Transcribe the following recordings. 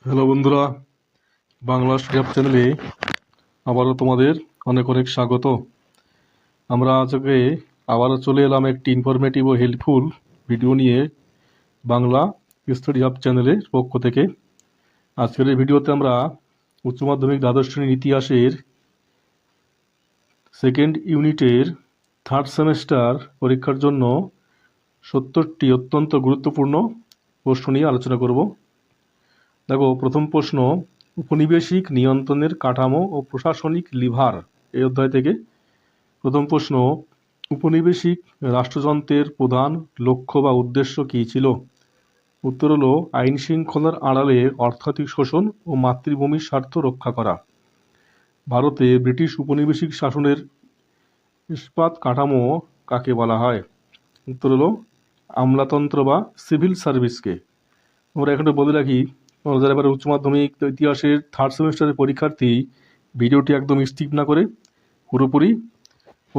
Hello বন্ধুরা, Bangla study hub চ্যানেলে আবারও তোমাদের অনেক অনেক স্বাগত। আমরা আজকে আবারও চলে এলাম একটি ইনফরমেটিভ ও হেল্পফুল ভিডিও নিয়ে বাংলা স্টাডি হাব চ্যানেলের পক্ষ থেকে। আজকের এই ভিডিওতে আমরা উচ্চ মাধ্যমিক দ্বাদশ শ্রেণীর ইতিহাসের সেকেন্ড ইউনিটের থার্ড সেমেস্টার পরীক্ষার জন্য 70টি অত্যন্ত গুরুত্বপূর্ণ প্রশ্ন নিয়ে আলোচনা করব। দেখো, প্রথম প্রশ্ন, উপনিবেশিক নিয়ন্ত্রণের কাঠামো ও প্রশাসনিক লিভার, এই অধ্যায় থেকে। প্রথম প্রশ্ন, উপনিবেশিক রাষ্ট্রযন্ত্রের প্রধান লক্ষ্য বা উদ্দেশ্য কী ছিল? উত্তর হলো আইন শৃঙ্খলার আড়ালে অর্থনৈতিক শোষণ ও মাতৃভূমির স্বার্থ রক্ষা করা। ভারতে ব্রিটিশ উপনিবেশিক শাসনের ইস্পাত কাঠামো কাকে বলা হয়? উত্তর হলো আমলাতন্ত্র বা সিভিল সার্ভিসকে। আমরা এখানে বলে রাখি, তোমরা যারা এবার উচ্চ মাধ্যমিক ইতিহাসের থার্ড সেমিস্টারের পরীক্ষার্থী, ভিডিওটি একদম স্কিপ না করে পুরোপুরি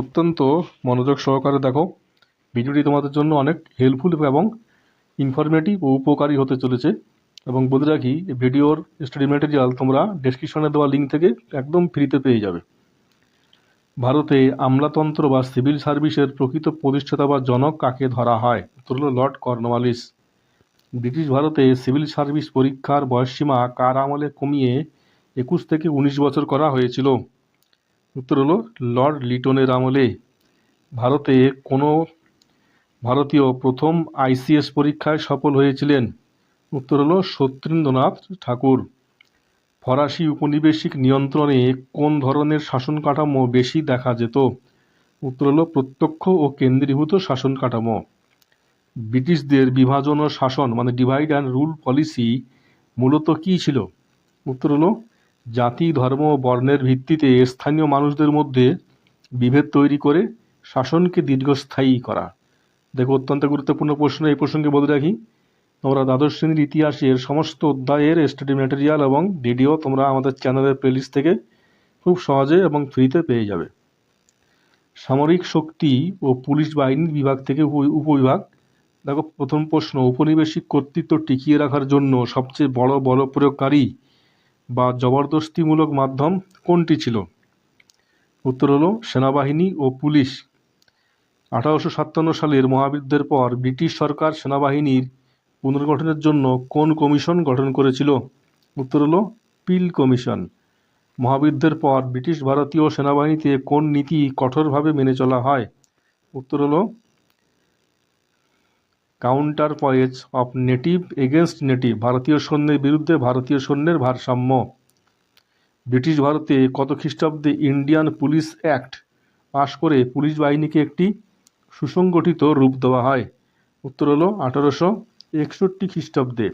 অত্যন্ত মনোযোগ সহকারে দেখো। ভিডিওটি তোমাদের জন্য অনেক হেল্পফুল এবং ইনফরমেটিভ ও উপকারী হতে চলেছে। এবং বলে রাখি, ভিডিওর স্টাডি ম্যাটেরিয়াল তোমরা ডেসক্রিপশনে দেওয়া লিঙ্ক থেকে একদম ফ্রিতে পেয়ে যাবে। ভারতে আমলাতন্ত্র বা সিভিল সার্ভিসের প্রকৃত প্রতিষ্ঠাতা বা জনক কাকে ধরা হয়? উত্তর হলো লর্ড কর্নওয়ালিস। ব্রিটিশ ভারতে সিভিল সার্ভিস পরীক্ষার বয়সসীমা কার আমলে কমিয়ে 21 থেকে 19 বছর করা হয়েছিল? উত্তর হলো লর্ড লিটনের আমলে। ভারতে কোনো ভারতীয় প্রথম আইসিএস পরীক্ষায় সফল হয়েছিলেন? উত্তর হলো সত্যেন্দ্রনাথ ঠাকুর। ফরাসি উপনিবেশিক নিয়ন্ত্রণে কোন ধরনের শাসন কাঠামো বেশি দেখা যেত? উত্তর হলো প্রত্যক্ষ ও কেন্দ্রীভূত শাসন কাঠামো। ব্রিটিশদের বিভাজন ও শাসন মানে ডিভাইড অ্যান্ড রুল পলিসি মূলত কী ছিল? উত্তর হলো জাতি, ধর্ম ও বর্ণের ভিত্তিতে স্থানীয় মানুষদের মধ্যে বিভেদ তৈরি করে শাসনকে দীর্ঘস্থায়ী করা। দেখো, অত্যন্ত গুরুত্বপূর্ণ প্রশ্ন। এই প্রসঙ্গে বলে রাখি, তোমরা দ্বাদশ শ্রেণীর ইতিহাসের সমস্ত অধ্যায়ের স্টাডি ম্যাটেরিয়াল এবং ভিডিও তোমরা আমাদের চ্যানেলের প্লেলিস্ট থেকে খুব সহজে এবং ফ্রিতে পেয়ে যাবে। সামরিক শক্তি ও পুলিশ বাহিনীর বিভাগ থেকে উপবিভাগ। দেখো, প্রথম প্রশ্ন, উপনিবেশিক কর্তৃত্ব টিকিয়ে রাখার জন্য সবচেয়ে বড় বল প্রয়োগকারী বা জবরদস্তিমূলক মাধ্যম কোনটি ছিল? উত্তর হলো সেনাবাহিনী ও পুলিশ। 1857 সালের মহাযুদ্ধের পর ব্রিটিশ সরকার সেনাবাহিনীর পুনর্গঠনের জন্য কোন কমিশন গঠন করেছিল? উত্তর হলো পিল কমিশন। মহাযুদ্ধের পর ব্রিটিশ ভারতীয় সেনাবাহিনীতে কোন নীতি কঠোরভাবে মেনে চলা হয়? উত্তর হলো counter পয়েজ of native against native, ভারতীয় সৈন্যের বিরুদ্ধে ভারতীয় সৈন্যের ভারসাম্য। ব্রিটিশ ভারতে কত খ্রিস্টাব্দে ইন্ডিয়ান পুলিশ অ্যাক্ট পাশ করে পুলিশ বাহিনীকে একটি সুসংগঠিত রূপ দেওয়া হয়? উত্তর হলো 1861 খ্রিস্টাব্দে।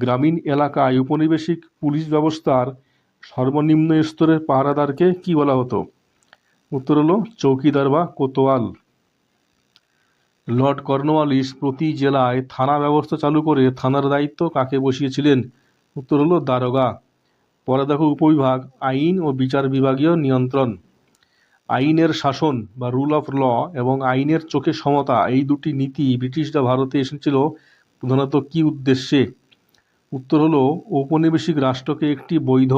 গ্রামীণ এলাকায় উপনিবেশিক পুলিশ ব্যবস্থার সর্বনিম্ন স্তরের পাহারাদারকে কি বলা হতো? উত্তর হলো চৌকিদার বা কোতোয়াল। লর্ড কর্নওয়ালিস প্রতি জেলায় থানা ব্যবস্থা চালু করে থানার দায়িত্ব কাকে বসিয়েছিলেন? উত্তর হলো দারোগা। পরে দেখো, উপবিভাগ আইন ও বিচার বিভাগীয় নিয়ন্ত্রণ। আইনের শাসন বা রুল অফ ল এবং আইনের চোখে সমতা, এই দুটি নীতি ব্রিটিশরা ভারতে এসেছিল প্রধানত কী উদ্দেশ্যে? উত্তর হলো ঔপনিবেশিক রাষ্ট্রকে একটি বৈধ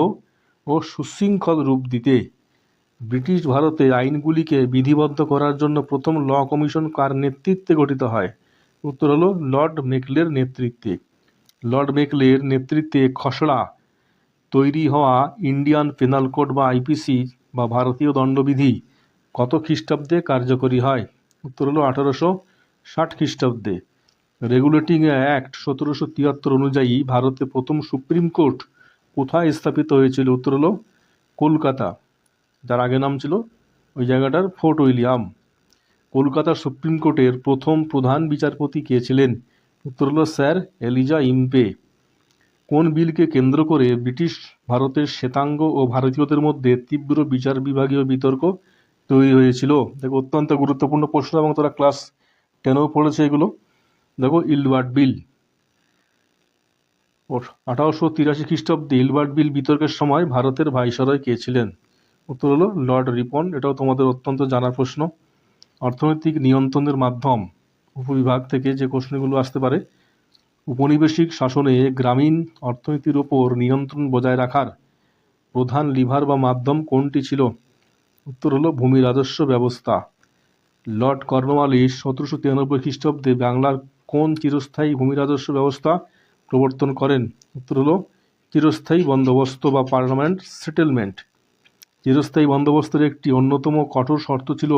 ও সুশৃঙ্খল রূপ দিতে। ব্রিটিশ ভারতে আইনগুলিকে বিধিবদ্ধ করার জন্য প্রথম ল কমিশন কার নেতৃত্বে গঠিত হয়? উত্তর হলো লর্ড মেকলের নেতৃত্বে। লর্ড মেকলের নেতৃত্বে খসড়া তৈরি হওয়া ইন্ডিয়ান পেনাল কোড বা আইপিসি বা ভারতীয় দণ্ডবিধি কত খ্রিস্টাব্দে কার্যকরী হয়? উত্তর হলো 1860 খ্রিস্টাব্দে। রেগুলেটিং অ্যাক্ট 1773 অনুযায়ী ভারতে প্রথম সুপ্রিম কোর্ট কোথায় স্থাপিত হয়েছিল? উত্তর হলো কলকাতা, যার আগে নাম ছিল ওই জায়গাটার ফোর্ট উইলিয়াম। কলকাতা সুপ্রিম কোর্টের প্রথম প্রধান বিচারপতি কে ছিলেন? উত্তর হলো স্যার এলিজা ইম্পে। কোন বিলকে কেন্দ্র করে ব্রিটিশ ভারতের শ্বেতাঙ্গ ও ভারতীয়দের মধ্যে তীব্র বিচার বিভাগীয় বিতর্ক তৈরি হয়েছিল? দেখো, অত্যন্ত গুরুত্বপূর্ণ প্রশ্ন এবং তোরা ক্লাস 10-এও পড়েছে এগুলো। দেখো, ইলবার্ট বিল। 1883 খ্রিস্টাব্দে ইলবার্ট বিল বিতর্কের সময় ভারতের ভাইসরয় কে ছিলেন? উত্তর হলো লর্ড রিপন। এটাও তোমাদের অত্যন্ত জানা প্রশ্ন। অর্থনৈতিক নিয়ন্ত্রণের মাধ্যম উপবিভাগ থেকে যে প্রশ্নগুলো আসতে পারে। উপনিবেশিক শাসনে গ্রামীণ অর্থনীতির ওপর নিয়ন্ত্রণ বজায় রাখার প্রধান লিভার বা মাধ্যম কোনটি ছিল? উত্তর হলো ভূমি রাজস্ব ব্যবস্থা। লর্ড কর্নওয়ালিস 1793 খ্রিস্টাব্দে বাংলার কোন চিরস্থায়ী ভূমি রাজস্ব ব্যবস্থা প্রবর্তন করেন? উত্তর হলো চিরস্থায়ী বন্দোবস্ত বা পার্মানেন্ট সেটেলমেন্ট। চিরস্থায়ী বন্দোবস্তের একটি অন্যতম কঠোর শর্ত ছিল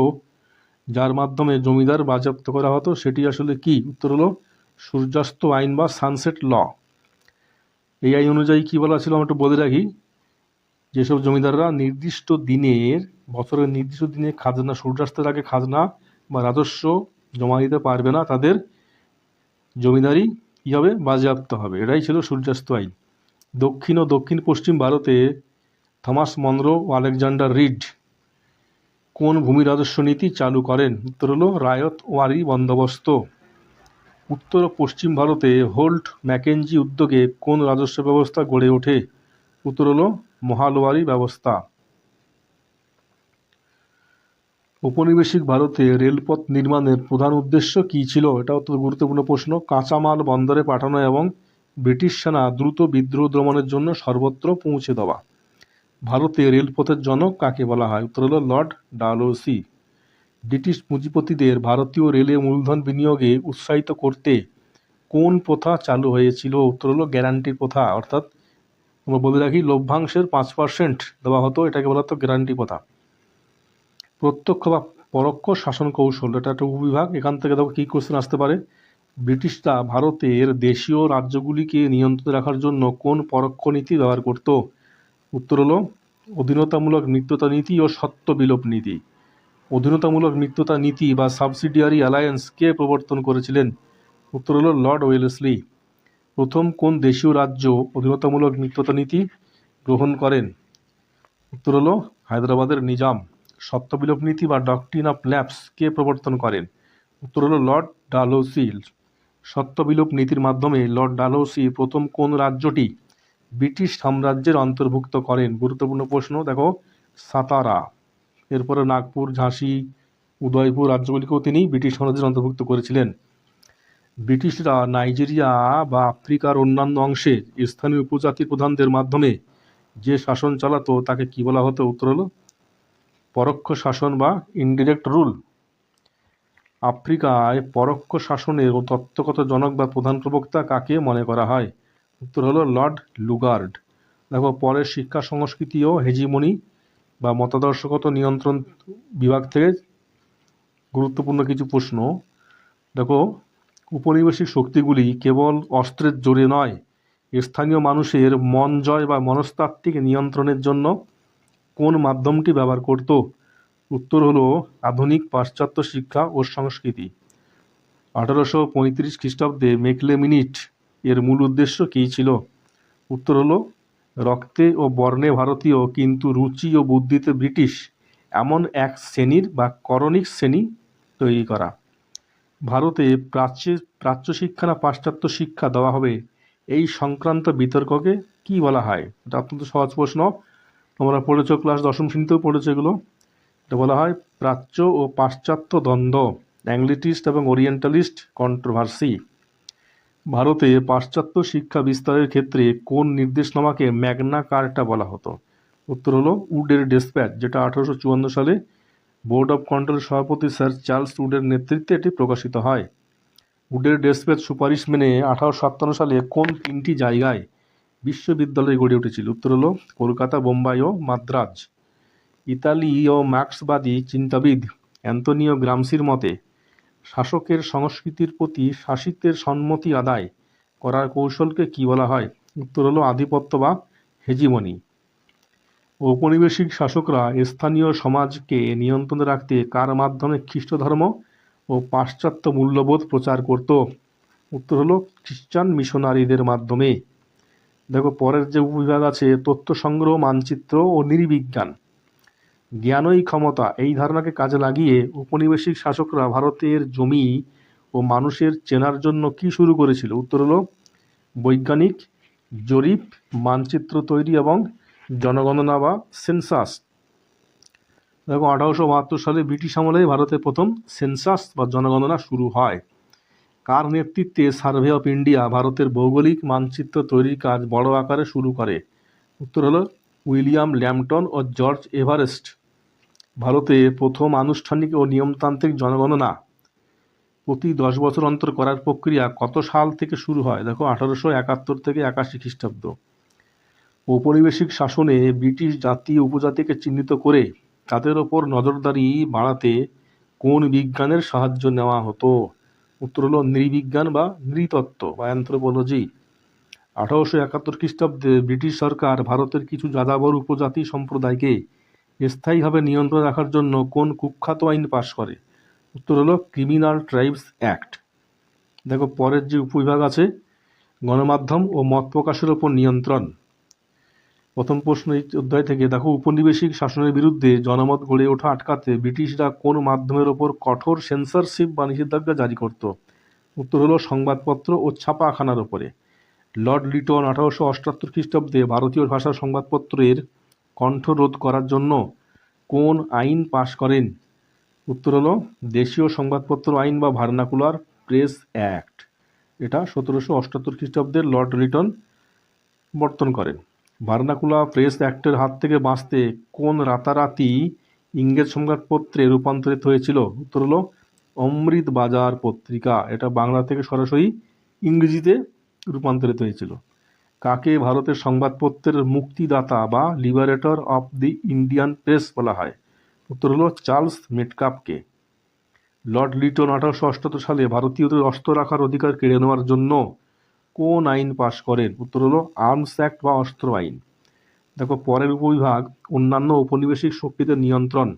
যার মাধ্যমে জমিদার বাজেয়াপ্ত করা হতো, সেটি আসলে কি? উত্তর হলো সূর্যাস্ত আইন বা সানসেট ল। এই আইন অনুযায়ী কি বলা ছিল আমরা একটু বলে রাখি, যেসব জমিদাররা বছরের নির্দিষ্ট দিনে খাজনা, সূর্যাস্তের আগে খাজনা বা রাজস্ব জমা দিতে পারবে না, তাদের জমিদারি কী হবে? বাজেয়াপ্ত হবে। এটাই ছিল সূর্যাস্ত আইন। দক্ষিণ ও দক্ষিণ পশ্চিম ভারতে থমাস মনরো ও আলেকজান্ডার রিড কোন ভূমি রাজস্ব নীতি চালু করেন? উত্তর হলো রায়তওয়ারি বন্দোবস্ত। উত্তর ও পশ্চিম ভারতে হোল্ট ম্যাকেঞ্জি উদ্যোগে কোন রাজস্ব ব্যবস্থা গড়ে ওঠে? উত্তর হলো মহালওয়ারি ব্যবস্থা। ঔপনিবেশিক ভারতে রেলপথ নির্মাণের প্রধান উদ্দেশ্য কী ছিল? এটা অত্যন্ত গুরুত্বপূর্ণ প্রশ্ন। কাঁচামাল বন্দরে পাঠানো এবং ব্রিটিশ সেনা দ্রুত বিদ্রোহ দমনের জন্য সর্বত্র পৌঁছে দেওয়া। ভারতে রেলপথের জনক কাকে বলা হয়? উত্তর হলো লর্ড ডালহৌসি। ব্রিটিশ পুঁজিপতিদের ভারতীয় রেলে মূলধন বিনিয়োগে উৎসাহিত করতে কোন প্রথা চালু হয়েছিল? উত্তর হলো গ্যারান্টি প্রথা। অর্থাৎ আমরা বলে রাখি, লভ্যাংশের 5% দেওয়া হতো, এটাকে বলা হতো গ্যারান্টি প্রথা। প্রত্যক্ষ বা পরোক্ষ শাসন কৌশল, এটা একটা উপবিভাগ। এখান থেকে দেখো কী কোশ্চেন আসতে পারে। ব্রিটিশরা ভারতের দেশীয় রাজ্যগুলিকে নিয়ন্ত্রণে রাখার জন্য কোন পরোক্ষ নীতি ব্যবহার করত? উত্তর হলো অধীনতামূলক মিত্রতা নীতি ও সত্ত্ব বিলোপ নীতি। অধীনতামূলক মিত্রতা নীতি বা সাবসিডিয়ারি অ্যালায়েন্স কে প্রবর্তন করেছিলেন? উত্তর হলো লর্ড ওয়েলেসলি। প্রথম কোন দেশীয় রাজ্য অধীনতামূলক মিত্রতা নীতি গ্রহণ করেন? উত্তর হলো হায়দ্রাবাদের নিজাম। সত্ত্ব বিলোপ নীতি বা ডকট্রিন অফ ল্যাপস কে প্রবর্তন করেন? উত্তর হলো লর্ড ডালহৌসি। সত্ত্ব বিলোপ নীতির মাধ্যমে লর্ড ডালহৌসি প্রথম কোন রাজ্যটি ব্রিটিশ সাম্রাজ্যের অন্তর্ভুক্ত করেন? গুরুত্বপূর্ণ প্রশ্ন। দেখো, সাতারা। এরপরে নাগপুর, ঝাঁসি, উদয়পুর রাজ্যগুলিকেও তিনি ব্রিটিশ সাম্রাজ্যের অন্তর্ভুক্ত করেছিলেন। ব্রিটিশরা নাইজেরিয়া বা আফ্রিকার অন্যান্য অংশে স্থানীয় উপজাতি প্রধানদের মাধ্যমে যে শাসন চালাতো তাকে কি বলা হতো? উত্তর হলো পরোক্ষ শাসন বা ইনডিরেক্ট রুল। আফ্রিকায় পরোক্ষ শাসনের তত্ত্বগত জনক বা প্রধান প্রবক্তা কাকে মনে করা হয়? উত্তর হলো লর্ড লুগার্ড। দেখো, পরের শিক্ষা, সংস্কৃতি ও হেজিমনি বা মতাদর্শগত নিয়ন্ত্রণ বিভাগ থেকে গুরুত্বপূর্ণ কিছু প্রশ্ন। দেখো, উপনিবেশিক শক্তিগুলি কেবল অস্ত্রের জোরে নয়, স্থানীয় মানুষের মন জয় বা মনস্তাত্ত্বিক নিয়ন্ত্রণের জন্য কোন মাধ্যমটি ব্যবহার করত? উত্তর হলো আধুনিক পাশ্চাত্য শিক্ষা ও সংস্কৃতি। 1835 খ্রিস্টাব্দে মেকলে মিনিট এর মূল উদ্দেশ্য কী ছিল? উত্তর হলো রক্তে ও বর্ণে ভারতীয় কিন্তু রুচি ও বুদ্ধিতে ব্রিটিশ এমন এক শ্রেণীর বা করণিক শ্রেণী তৈরি করা। ভারতে প্রাচ্য শিক্ষা না পাশ্চাত্য শিক্ষা দেওয়া হবে, এই সংক্রান্ত বিতর্ককে কি বলা হয়? এটা অত্যন্ত সহজ প্রশ্ন, তোমরা পড়েছো, ক্লাস 10ম শ্রেণীতেও পড়েছো এগুলো। এটা বলা হয় প্রাচ্য ও পাশ্চাত্য দ্বন্দ্ব, অ্যাংলিটিস্ট এবং ওরিয়েন্টালিস্ট কন্ট্রোভার্সি। ভারতে পাশ্চাত্য শিক্ষা বিস্তারের ক্ষেত্রে কোন নির্দেশনামাকে ম্যাগনা কার্টা বলা হতো? উত্তর হলো উডের ডেসপ্যাচ, যেটা 1854 সালে বোর্ড অফ কন্ট্রোলের সভাপতি স্যার চার্লস উডের নেতৃত্বে এটি প্রকাশিত হয়। উডের ডেসপ্যাচ সুপারিশ মেনে 1857 সালে কোন 3টি জায়গায় বিশ্ববিদ্যালয় গড়ে উঠেছিল? উত্তর হলো কলকাতা, বোম্বাই ও মাদ্রাজ। ইতালীয় মার্ক্সবাদী চিন্তাবিদ অ্যান্তোনিও গ্রামসির মতে শাসকের সংস্কৃতির প্রতি শাসিতের সম্মতি আদায় করার কৌশলকে কি বলা হয়? উত্তর হলো আধিপত্য বা হেজিমনি। ঔপনিবেশিক শাসকরা স্থানীয় সমাজকে নিয়ন্ত্রণে রাখতে কার মাধ্যমে খ্রিস্ট ধর্ম ও পাশ্চাত্য মূল্যবোধ প্রচার করত? উত্তর হলো খ্রিস্টান মিশনারিদের মাধ্যমে। দেখো, পরের যে উপবিভাগ আছে তথ্য সংগ্রহ, মানচিত্র ও নৃবিজ্ঞান। জ্ঞানই ক্ষমতা, এই ধারণাকে কাজে লাগিয়ে ঔপনিবেশিক শাসকরা ভারতের জমি ও মানুষের চেনার জন্য কি শুরু করেছিল? উত্তর হলো বৈজ্ঞানিক জরিপ, মানচিত্র তৈরি এবং জনগণনা বা সেন্সাস। দেখো, 1872 সালে ব্রিটিশ আমলে ভারতে প্রথম সেন্সাস বা জনগণনা শুরু হয়। কার নেতৃত্বে সার্ভে অফ ইন্ডিয়া ভারতের ভৌগোলিক মানচিত্র তৈরির কাজ বড় আকারে শুরু করে? উত্তর হলো উইলিয়াম ল্যাম্পটন ও জর্জ এভারেস্ট। ভারতে প্রথম আনুষ্ঠানিক ও নিয়মতান্ত্রিক জনগণনা প্রতি 10 বছর অন্তর করার প্রক্রিয়া কত সাল থেকে শুরু হয়? দেখো 1871 থেকে 81 খ্রিস্টাব্দ। ঔপনিবেশিক শাসনে ব্রিটিশ জাতি উপজাতিকে চিহ্নিত করে তাদের ওপর নজরদারি বাড়াতে কোন বিজ্ঞানের সাহায্য নেওয়া হতো? উত্তর হলো নৃবিজ্ঞান বা নৃতত্ত্ব বা অ্যানথ্রোপোলজি। 1871 খ্রিস্টাব্দে ব্রিটিশ সরকার ভারতের কিছু যাযাবর উপজাতি সম্প্রদায়কে স্থায়ীভাবে নিয়ন্ত্রণে রাখার জন্য কোন কুখ্যাত আইন পাশ করে? উত্তর হলো ক্রিমিনাল ট্রাইবস অ্যাক্ট। দেখো পরের যে উপবিভাগ আছে, গণমাধ্যম ও মত প্রকাশের ওপর নিয়ন্ত্রণ। প্রথম প্রশ্ন এই অধ্যায় থেকে দেখো, উপনিবেশিক শাসনের বিরুদ্ধে জনমত গড়ে ওঠা আটকাতে ব্রিটিশরা কোন মাধ্যমের ওপর কঠোর সেন্সরশিপ বা নিষেধাজ্ঞা জারি করত? উত্তর হলো সংবাদপত্র ও ছাপাখানার ওপরে। লর্ড লিটন 1878 খ্রিস্টাব্দে ভারতীয় ভাষার সংবাদপত্রের কণ্ঠরোধ করার জন্য কোন আইন পাশ করেন? উত্তর হলো দেশীয় সংবাদপত্র আইন বা ভার্নাকুলার প্রেস অ্যাক্ট। এটা 1778 খ্রিস্টাব্দের লর্ড লিটন বর্তন করেন। ভার্নাকুলার প্রেস অ্যাক্টের হাত থেকে বাঁচতে কোন রাতারাতি ইংরেজ সংবাদপত্রে রূপান্তরিত হয়েছিল? উত্তর হলো অমৃত বাজার পত্রিকা। এটা বাংলা থেকে সরাসরি ইংরেজিতে রূপান্তরিত হয়েছিল। কাকে ভারতের সংবাদপত্রের মুক্তিদাতা বা liberator of the Indian press বলা হয়? উত্তর হলো চার্লস মেটকাপকে। লর্ড লিটন 1878 সালে ভারতীয়দের অস্ত্র রাখার অধিকার কেড়ে নেওয়ার জন্য কোন আইন পাশ করেন? উত্তর হলো আর্মস অ্যাক্ট বা অস্ত্র আইন। দেখো পরের উপবিভাগ, অন্যান্য ঔপনিবেশিক শক্তিদের নিয়ন্ত্রণ।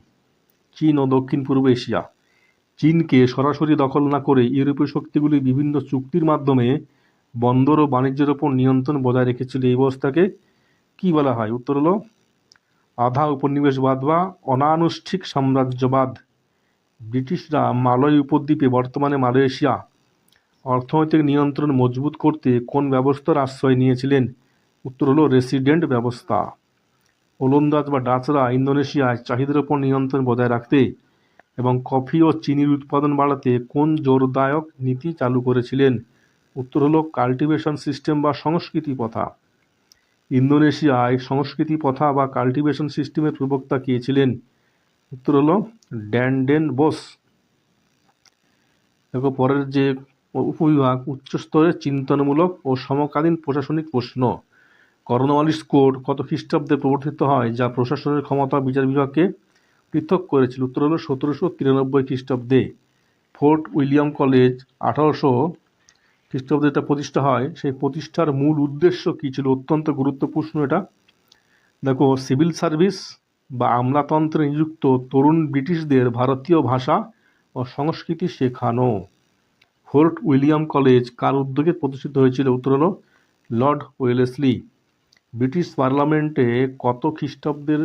চীন ও দক্ষিণ পূর্ব এশিয়া। চীনকে সরাসরি দখল না করে ইউরোপীয় শক্তিগুলি বিভিন্ন চুক্তির মাধ্যমে বন্দর ও বাণিজ্যের ওপর নিয়ন্ত্রণ বজায় রেখেছিল। এই ব্যবস্থাকে কি বলা হয়? উত্তর হলো আধা উপনিবেশবাদ বা অনানুষ্ঠিক সাম্রাজ্যবাদ। ব্রিটিশরা মালয় উপদ্বীপে, বর্তমানে মালয়েশিয়া, অর্থনৈতিক নিয়ন্ত্রণ মজবুত করতে কোন ব্যবস্থার আশ্রয় নিয়েছিলেন? উত্তর হলো রেসিডেন্ট ব্যবস্থা। ওলন্দাজ বা ডাচরা ইন্দোনেশিয়ায় চাহিদার ওপর নিয়ন্ত্রণ বজায় রাখতে এবং কফি ও চিনির উৎপাদন বাড়াতে কোন জোরদায়ক নীতি চালু করেছিলেন? উত্তর হলো কাল্টিভেশন সিস্টেম বা সংস্কৃতি প্রথা। ইন্দোনেশিয়ায় সংস্কৃতি প্রথা বা কাল্টিভেশন সিস্টেমের প্রবক্তা কে ছিলেন? উত্তর হলো ড্যান্ডেন বোস। দেখো পরের যে উপবিভাগ, উচ্চস্তরের চিন্তনমূলক ও সমকালীন প্রশাসনিক প্রশ্ন। কর্নওয়ালিস কোড কত খ্রিস্টাব্দে প্রবর্তিত হয় যা প্রশাসনের ক্ষমতা বিচার বিভাগকে পৃথক করেছিল? উত্তর হলো 1793 খ্রিস্টাব্দে। ফোর্ট উইলিয়াম কলেজ 1800 খ্রিস্টাব্দে এটা প্রতিষ্ঠা হয়। সেই প্রতিষ্ঠার মূল উদ্দেশ্য কী ছিল? অত্যন্ত গুরুত্বপূর্ণ এটা। দেখো সিভিল সার্ভিস বা আমলাতন্ত্রে নিযুক্ত তরুণ ব্রিটিশদের ভারতীয় ভাষা ও সংস্কৃতি শেখানো। ফোর্ট উইলিয়াম কলেজ কার উদ্যোগে প্রতিষ্ঠিত হয়েছিল? উত্তর হলো লর্ড ওয়েলেসলি। ব্রিটিশ পার্লামেন্টে কত খ্রিস্টাব্দের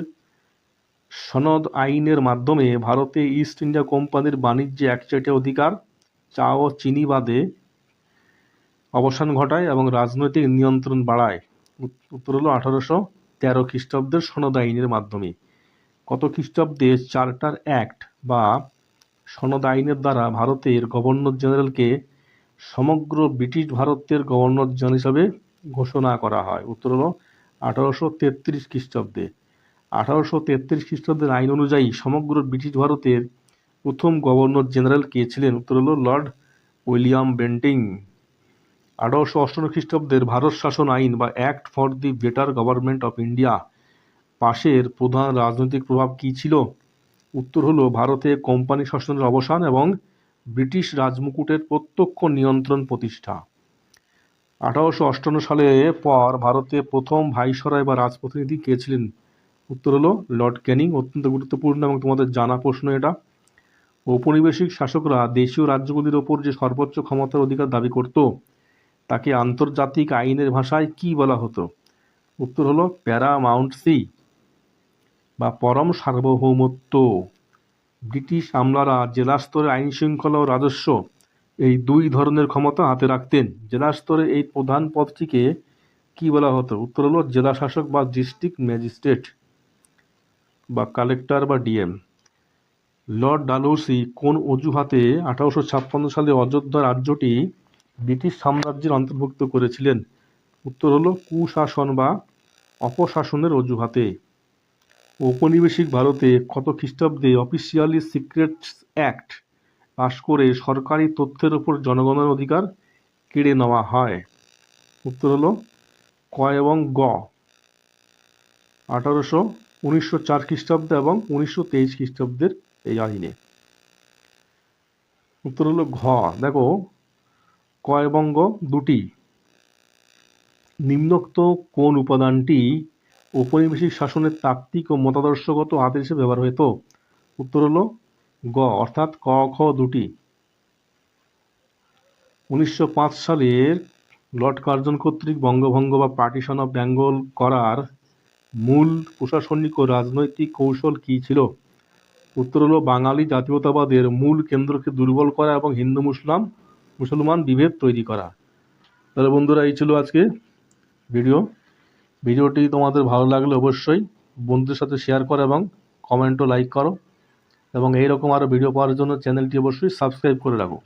সনদ আইনের মাধ্যমে ভারতে ইস্ট ইন্ডিয়া কোম্পানির বাণিজ্যে একচেটিয়া অধিকার, চা ও চিনি বাদে অবসান ঘটায় এবং রাজনৈতিক নিয়ন্ত্রণ বাড়ায়? উত্তর হলো 1813 খ্রিস্টাব্দের সনদ আইনের মাধ্যমে। কত খ্রিস্টাব্দে চার্টার অ্যাক্ট বা সনদ আইনের দ্বারা ভারতের গভর্নর জেনারেলকে সমগ্র ব্রিটিশ ভারতের গভর্নর জেনারেল হিসাবে ঘোষণা করা হয়? উত্তর হলো 1833 খ্রিস্টাব্দে। 1833 খ্রিস্টাব্দের আইন অনুযায়ী সমগ্র ব্রিটিশ ভারতের প্রথম গভর্নর জেনারেল কে ছিলেন? উত্তর হলো লর্ড উইলিয়াম বেন্টিং। 1858 খ্রিস্টাব্দের ভারত শাসন আইন বা act for the better government of India পাশের প্রধান রাজনৈতিক প্রভাব কী ছিল? উত্তর হলো ভারতে কোম্পানি শাসনের অবসান এবং ব্রিটিশ রাজমুকুটের প্রত্যক্ষ নিয়ন্ত্রণ প্রতিষ্ঠা। 1858 সালে পর ভারতে প্রথম ভাইসরয় বা রাজপ্রতিনিধি কে ছিলেন? উত্তর হলো লর্ড ক্যানিং। অত্যন্ত গুরুত্বপূর্ণ এবং তোমাদের জানা প্রশ্ন এটা। ঔপনিবেশিক শাসকরা দেশীয় রাজ্যগুলির ওপর যে সর্বোচ্চ ক্ষমতার অধিকার দাবি করত তাকে আন্তর্জাতিক আইনের ভাষায় কি বলা হতো? উত্তর হলো প্যারামাউন্টসি বা পরম সার্বভৌমত্ব। ব্রিটিশ আমলারা জেলা স্তরে আইন শৃঙ্খলা ও রাজস্ব এই দুই ধরনের ক্ষমতা হাতে রাখতেন। জেলা স্তরে এই প্রধান পদটিকে কি বলা হতো? উত্তর হলো জেলা শাসক বা ডিস্ট্রিক্ট ম্যাজিস্ট্রেট বা কালেক্টর বা ডিএম। লর্ড ডালহৌসি কোন অজুহাতে 1856 সালে অযোধ্যা রাজ্যটি ব্রিটিশ সাম্রাজ্যের অন্তর্ভুক্ত করেছিলেন? উত্তর হলো কুশাসন বা অপশাসনের অজুহাতে। ঔপনিবেশিক ভারতে কত খ্রিস্টাব্দে অফিসিয়ালি সিক্রেটস অ্যাক্ট পাশ করে সরকারি তথ্যের ওপর জনগণের অধিকার কেড়ে নেওয়া হয়? উত্তর হলো ক এবং গ, 1904 খ্রিস্টাব্দে এবং 1923 খ্রিস্টাব্দের এই আইনে। উত্তর হলো ঘ। দেখো ক এবং গ দুটি। নিম্নোক্ত কোন উপাদানটি ঔপনিবেশিক শাসনের তাত্ত্বিক ও মতাদর্শগত আদেশ হিসেবে ব্যবহার হতো? উত্তর হলো গ, অর্থাৎ ক খ দুটি। 1905 সালের লর্ড কার্জন কর্তৃক বঙ্গভঙ্গ বা পার্টিশন অফ বেঙ্গল করার মূল প্রশাসনিক ও রাজনৈতিক কৌশল কী ছিল? উত্তর হলো বাঙালি জাতীয়তাবাদের মূল কেন্দ্রকে দুর্বল করা এবং হিন্দু মুসলমান বিভেদ তৈরি করা। তাহলে বন্ধুরা, এই ছিল আজকে ভিডিওটি তোমাদের ভালো লাগলে অবশ্যই বন্ধুদের সাথে শেয়ার করো এবং কমেন্ট ও লাইক করো, এবং এইরকম আরও ভিডিও পাওয়ার জন্য চ্যানেলটি অবশ্যই সাবস্ক্রাইব করে রাখো।